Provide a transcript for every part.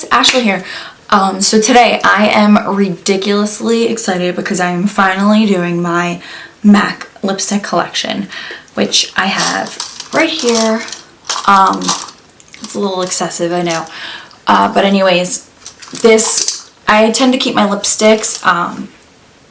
guys, Ashley here. So today I am ridiculously excited because I'm finally doing my MAC lipstick collection, which I have right here. It's a little excessive, I know. But anyways, I tend to keep my lipsticks,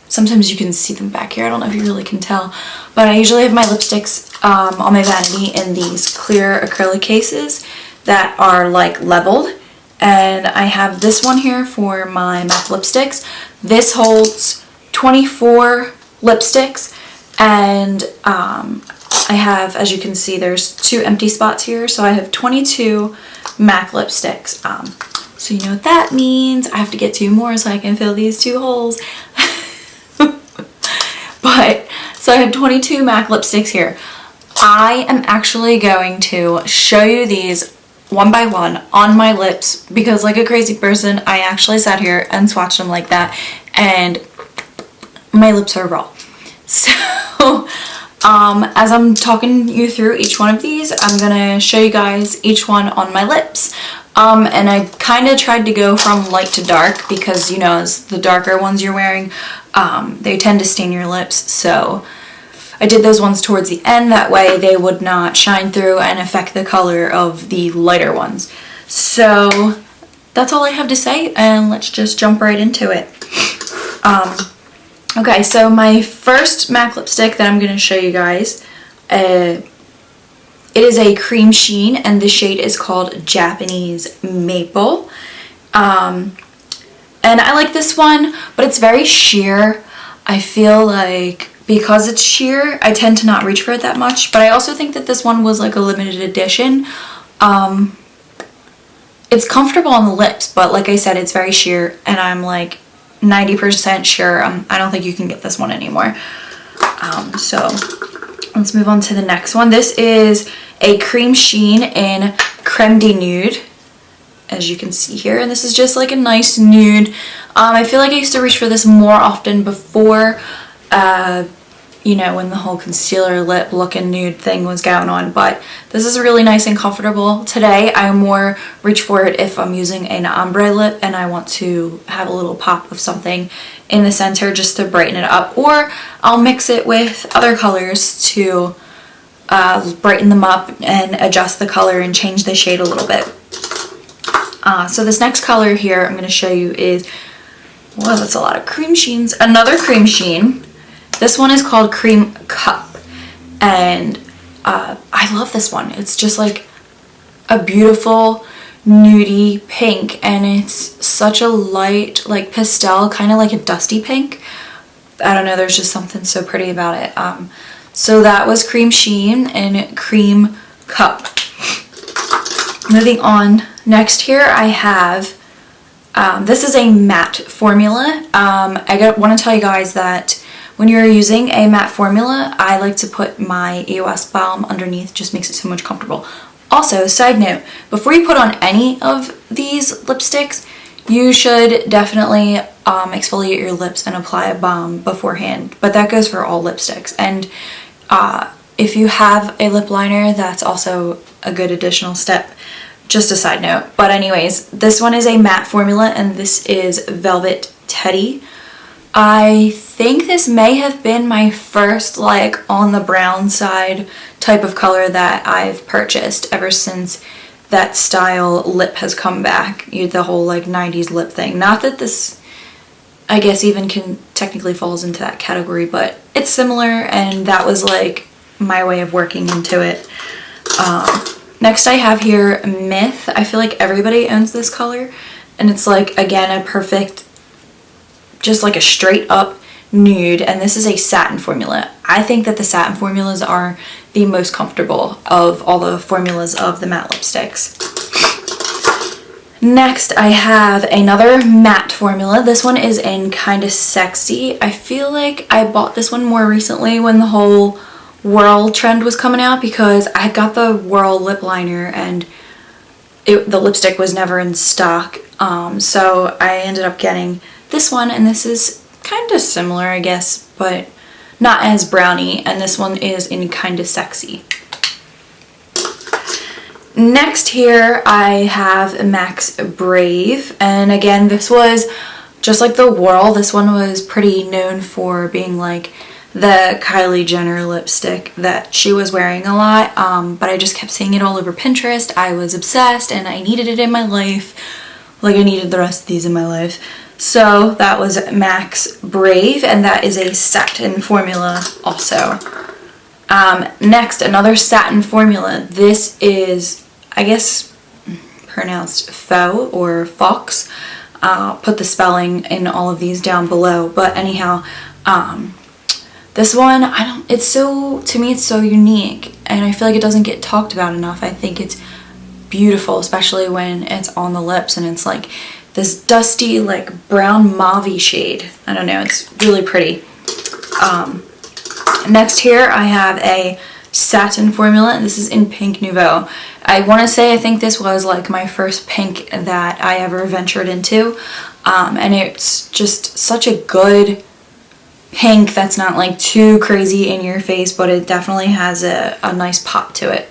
sometimes you can see them back here, I don't know if you really can tell, but I usually have my lipsticks on my vanity in these clear acrylic cases that are like leveled, and I have this one here for my MAC lipsticks. This holds 24 lipsticks, and I have, as you can see, there's 2 empty spots here, so I have 22 MAC lipsticks. So you know what that means, I have to get 2 more so I can fill these 2 holes. But so I have 22 MAC lipsticks here. I am actually going to show you these one by one on my lips because, like a crazy person, I actually sat here and swatched them like that, and my lips are raw. So as I'm talking you through each one of these, I'm gonna show you guys each one on my lips. And I kind of tried to go from light to dark because, you know, as the darker ones you're wearing, they tend to stain your lips, so I did those ones towards the end, that way they would not shine through and affect the color of the lighter ones. So that's all I have to say, and let's just jump right into it. Okay, so my first MAC lipstick that I'm going to show you guys, it is a cream sheen, and the shade is called Japanese Maple. And I like this one, but it's very sheer. I feel like because it's sheer, I tend to not reach for it that much, but I also think that this one was like a limited edition. It's comfortable on the lips, but like I said, it's very sheer, and I'm like 90% sure I don't think you can get this one anymore. So let's move on to the next one. This is a cream sheen in Creme de Nude, as you can see here, and this is just like a nice nude. I feel like I used to reach for this more often before, you know, when the whole concealer lip looking nude thing was going on, but this is really nice and comfortable. Today I more reach for it if I'm using an ombre lip and I want to have a little pop of something in the center just to brighten it up, or I'll mix it with other colors to brighten them up and adjust the color and change the shade a little bit. So this next color here I'm going to show you is, well, that's a lot of cream sheens. Another cream sheen. This one is called Cream Cup, and I love this one. It's just like a beautiful nudie pink, and it's such a light, like pastel, kind of like a dusty pink. I don't know, there's just something so pretty about it. So that was Cream Sheen and Cream Cup. Moving on, next here I have, this is a matte formula. I want to tell you guys that when you're using a matte formula, I like to put my EOS balm underneath, just makes it so much comfortable. Also, side note, before you put on any of these lipsticks, you should definitely exfoliate your lips and apply a balm beforehand, but that goes for all lipsticks. And if you have a lip liner, that's also a good additional step. Just a side note. But anyways, this one is a matte formula, and this is Velvet Teddy. I think this may have been my first like on the brown side type of color that I've purchased ever since that style lip has come back. The whole like 90s lip thing. Not that this, I guess, even can technically falls into that category, but it's similar, and that was like my way of working into it. Next I have here Myth. I feel like everybody owns this color, and it's like, again, a perfect, just like a straight up nude, and this is a satin formula. I think that the satin formulas are the most comfortable of all the formulas of the matte lipsticks. Next I have another matte formula. This one is in Kinda Sexy. I feel like I bought this one more recently when the whole Whirl trend was coming out, because I got the Whirl lip liner and the lipstick was never in stock. So I ended up getting this one, and this is kind of similar, I guess, but not as browny, and this one is in Kinda Sexy. Next here I have MAC's Brave, and again this was just like the Whirl. This one was pretty known for being like the Kylie Jenner lipstick that she was wearing a lot, but I just kept seeing it all over Pinterest. I was obsessed and I needed it in my life, like I needed the rest of these in my life. So that was MAC's Brave, and that is a satin formula also. Next, another satin formula. This is, I guess, pronounced faux or fox. I'll put the spelling in all of these down below, but anyhow, this one, to me it's so unique, and I feel like it doesn't get talked about enough. I think it's beautiful, especially when it's on the lips and it's like this dusty, like brown mauve shade. I don't know, it's really pretty. Next here I have a satin formula, and this is in Pink Nouveau. I want to say I think this was like my first pink that I ever ventured into, and it's just such a good pink that's not like too crazy in your face, but it definitely has a nice pop to it.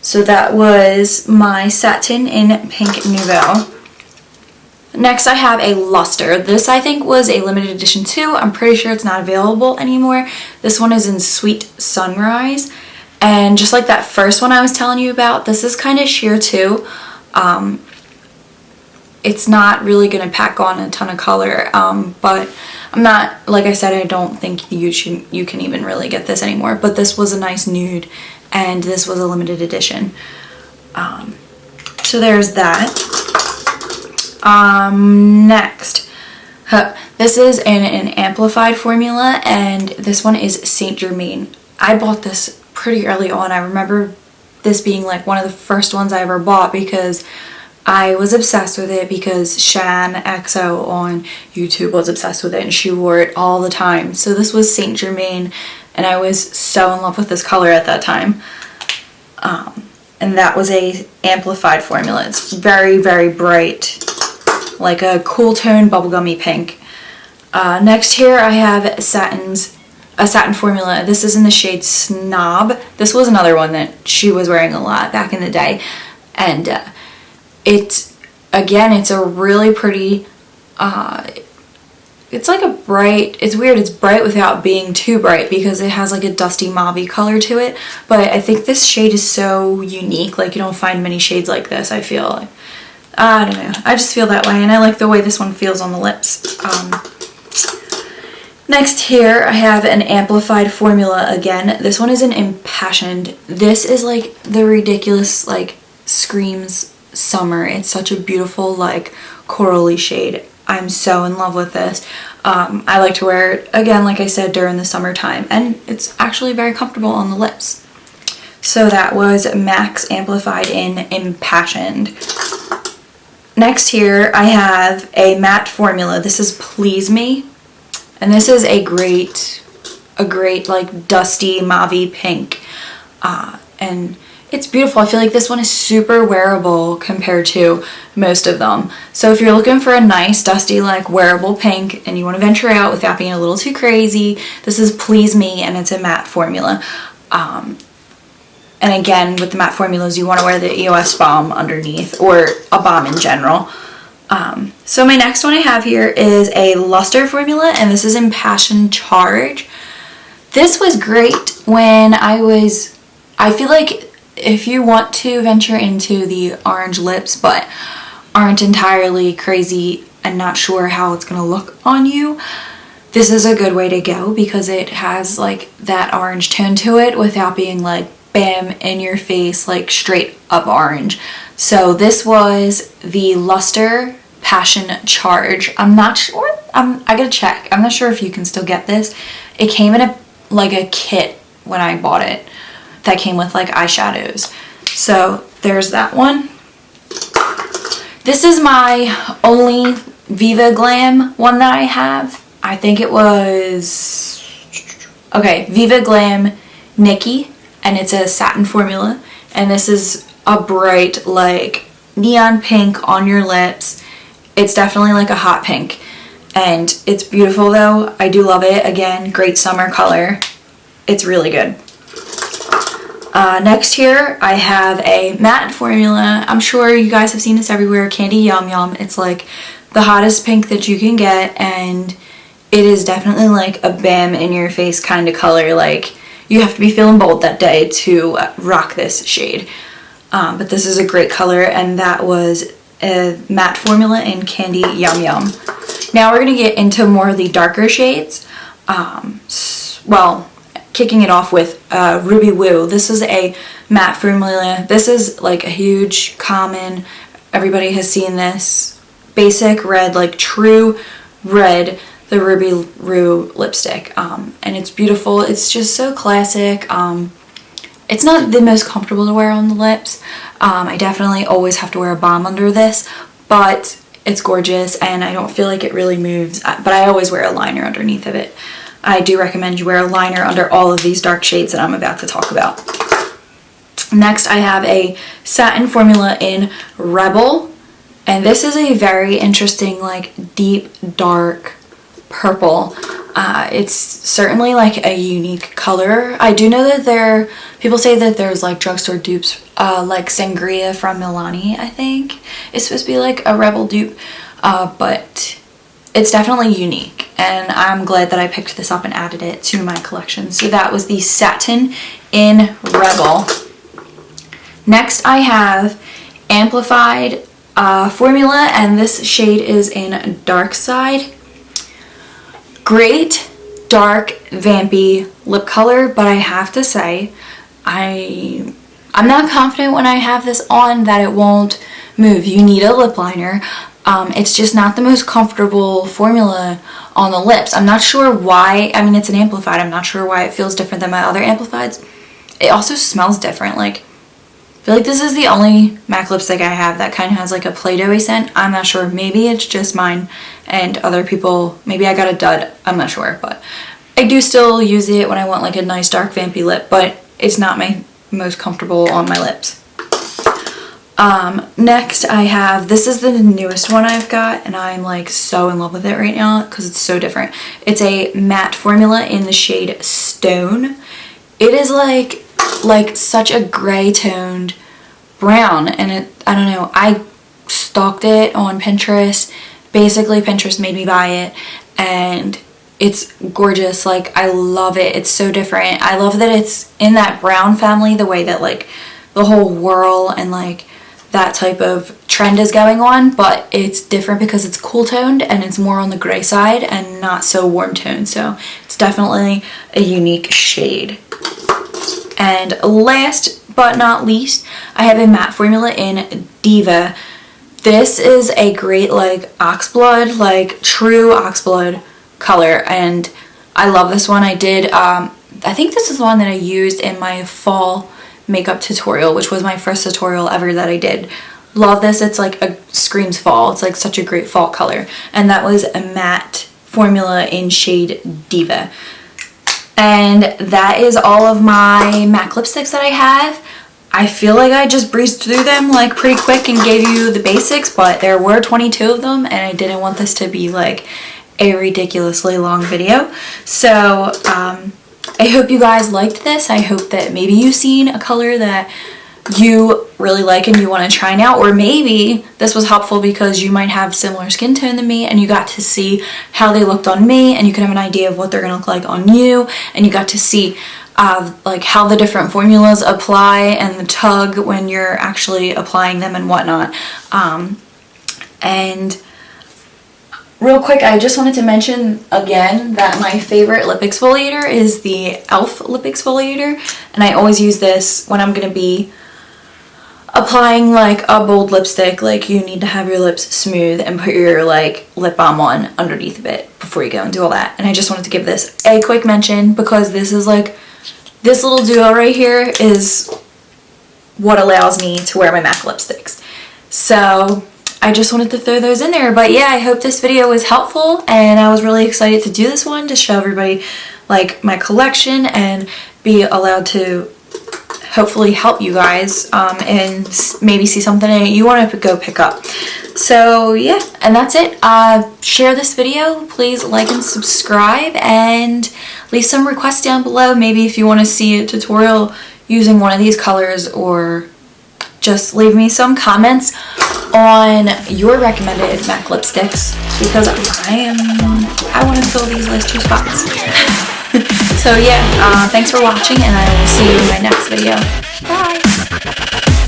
So that was my satin in Pink Nouveau. Next I have a Luster. This I think was a limited edition too. I'm pretty sure it's not available anymore. This one is in Sweet Sunrise, and just like that first one I was telling you about, this is kind of sheer too. It's not really going to pack on a ton of color, but I'm not, like I said, I don't think you can even really get this anymore, but this was a nice nude, and this was a limited edition. So there's that. Next, this is in an amplified formula, and this one is Saint Germain. I bought this pretty early on. I remember this being like one of the first ones I ever bought because I was obsessed with it, because Shan XO on YouTube was obsessed with it and she wore it all the time. So this was Saint Germain, and I was so in love with this color at that time. And that was a amplified formula. It's very, very bright, like a cool tone bubblegummy pink. Next here I have a satin formula. This is in the shade Snob. This was another one that she was wearing a lot back in the day, and it's a really pretty, it's like a bright, it's weird, it's bright without being too bright because it has like a dusty mauve color to it, but I think this shade is so unique. Like, you don't find many shades like this, I feel like. I don't know, I just feel that way, and I like the way this one feels on the lips. Next here I have an amplified formula again. This one is an Impassioned. This is like the ridiculous, like, screams summer. It's such a beautiful, like, corally shade. I'm so in love with this. I like to wear it, again, like I said, during the summertime, and it's actually very comfortable on the lips. So that was MAC's Amplified in Impassioned. Next here I have a matte formula. This is Please Me, and this is a great like dusty mauve pink, and it's beautiful. I feel like this one is super wearable compared to most of them. So if you're looking for a nice dusty, like, wearable pink and you want to venture out without being a little too crazy, this is Please Me, and it's a matte formula. And again, with the matte formulas, you want to wear the EOS balm underneath, or a balm in general. So my next one I have here is a Luster formula, and this is Impassioned Charge. This was great when I feel like if you want to venture into the orange lips but aren't entirely crazy and not sure how it's going to look on you, this is a good way to go, because it has like that orange tone to it without being like bam in your face, like straight up orange. So this was the Luster Passion Charge. I'm not sure, I gotta check. I'm not sure if you can still get this. It came in a kit when I bought it that came with like eyeshadows. So there's that one. This is my only Viva Glam one that I have. I think it was, okay, Viva Glam Nikki, and it's a satin formula, and this is a bright, like, neon pink on your lips. It's definitely like a hot pink, and it's beautiful though. I do love it. Again, great summer color. It's really good. Next here, I have a matte formula. I'm sure you guys have seen this everywhere. Candy Yum Yum. It's like the hottest pink that you can get, and it is definitely like a bam in your face kind of color. Like, you have to be feeling bold that day to rock this shade. But this is a great color, and that was a matte formula in Candy Yum Yum. Now we're going to get into more of the darker shades. Well, kicking it off with Ruby Woo. This is a matte formula. This is like a huge common, everybody has seen this, basic red, like true red, the Ruby Woo lipstick. And it's beautiful. It's just so classic. It's not the most comfortable to wear on the lips. I definitely always have to wear a balm under this, but it's gorgeous and I don't feel like it really moves. But I always wear a liner underneath of it. I do recommend you wear a liner under all of these dark shades that I'm about to talk about. Next, I have a satin formula in Rebel, and this is a very interesting, like, deep, dark purple. It's certainly like a unique color. I do know that people say that there's like drugstore dupes, like Sangria from Milani, I think. It's supposed to be like a Rebel dupe, but it's definitely unique, and I'm glad that I picked this up and added it to my collection. So that was the satin in Rebel. Next, I have Amplified formula, and this shade is in Dark Side. Great dark vampy lip color, but I have to say I'm not confident when I have this on that it won't move. You need a lip liner. It's just not the most comfortable formula on the lips. I'm not sure why. I mean, it's an amplified. I'm not sure why it feels different than my other amplifieds. It also smells different. Like, I feel like this is the only MAC lipstick I have that kind of has like a Play-Doh-y scent. I'm not sure. Maybe it's just mine and other people. Maybe I got a dud. I'm not sure. But I do still use it when I want like a nice dark vampy lip. But it's not my most comfortable on my lips. Next I have, this is the newest one I've got, and I'm like so in love with it right now because it's so different. It's a matte formula in the shade Stone. It is like such a gray toned brown, and I don't know, I stalked it on Pinterest. Basically Pinterest made me buy it, and it's gorgeous. Like, I love it. It's so different. I love that it's in that brown family, the way that like the whole whirl and like that type of trend is going on, but it's different because it's cool toned and it's more on the gray side and not so warm toned. So it's definitely a unique shade. And last but not least, I have a matte formula in Diva. This is a great like oxblood, like true oxblood color, and I love this one. I did, I think this is the one that I used in my fall makeup tutorial, which was my first tutorial ever that I did. Love this. It's like a screams fall. It's like such a great fall color, and that was a matte formula in shade Diva. And that is all of my MAC lipsticks that I have. I feel like I just breezed through them like pretty quick and gave you the basics, but there were 22 of them, and I didn't want this to be like a ridiculously long video. So I hope you guys liked this. I hope that maybe you've seen a color that you really like and you want to try now, or maybe this was helpful because you might have similar skin tone than me and you got to see how they looked on me, and you can have an idea of what they're gonna look like on you, and you got to see like how the different formulas apply and the tug when you're actually applying them and whatnot. And real quick, I just wanted to mention again that my favorite lip exfoliator is the e.l.f. lip exfoliator, and I always use this when I'm going to be applying like a bold lipstick. Like, you need to have your lips smooth and put your like lip balm on underneath of it before you go and do all that. And I just wanted to give this a quick mention because this is like, this little duo right here is what allows me to wear my MAC lipsticks. So I just wanted to throw those in there. But yeah, I hope this video was helpful, and I was really excited to do this one to show everybody like my collection and be allowed to hopefully help you guys and maybe see something that you want to go pick up. So yeah, and that's it. Share this video, please like and subscribe, and leave some requests down below. Maybe if you want to see a tutorial using one of these colors, or just leave me some comments on your recommended MAC lipsticks, because I want to fill these last 2 spots. So yeah, thanks for watching, and I will see you in my next video. Bye!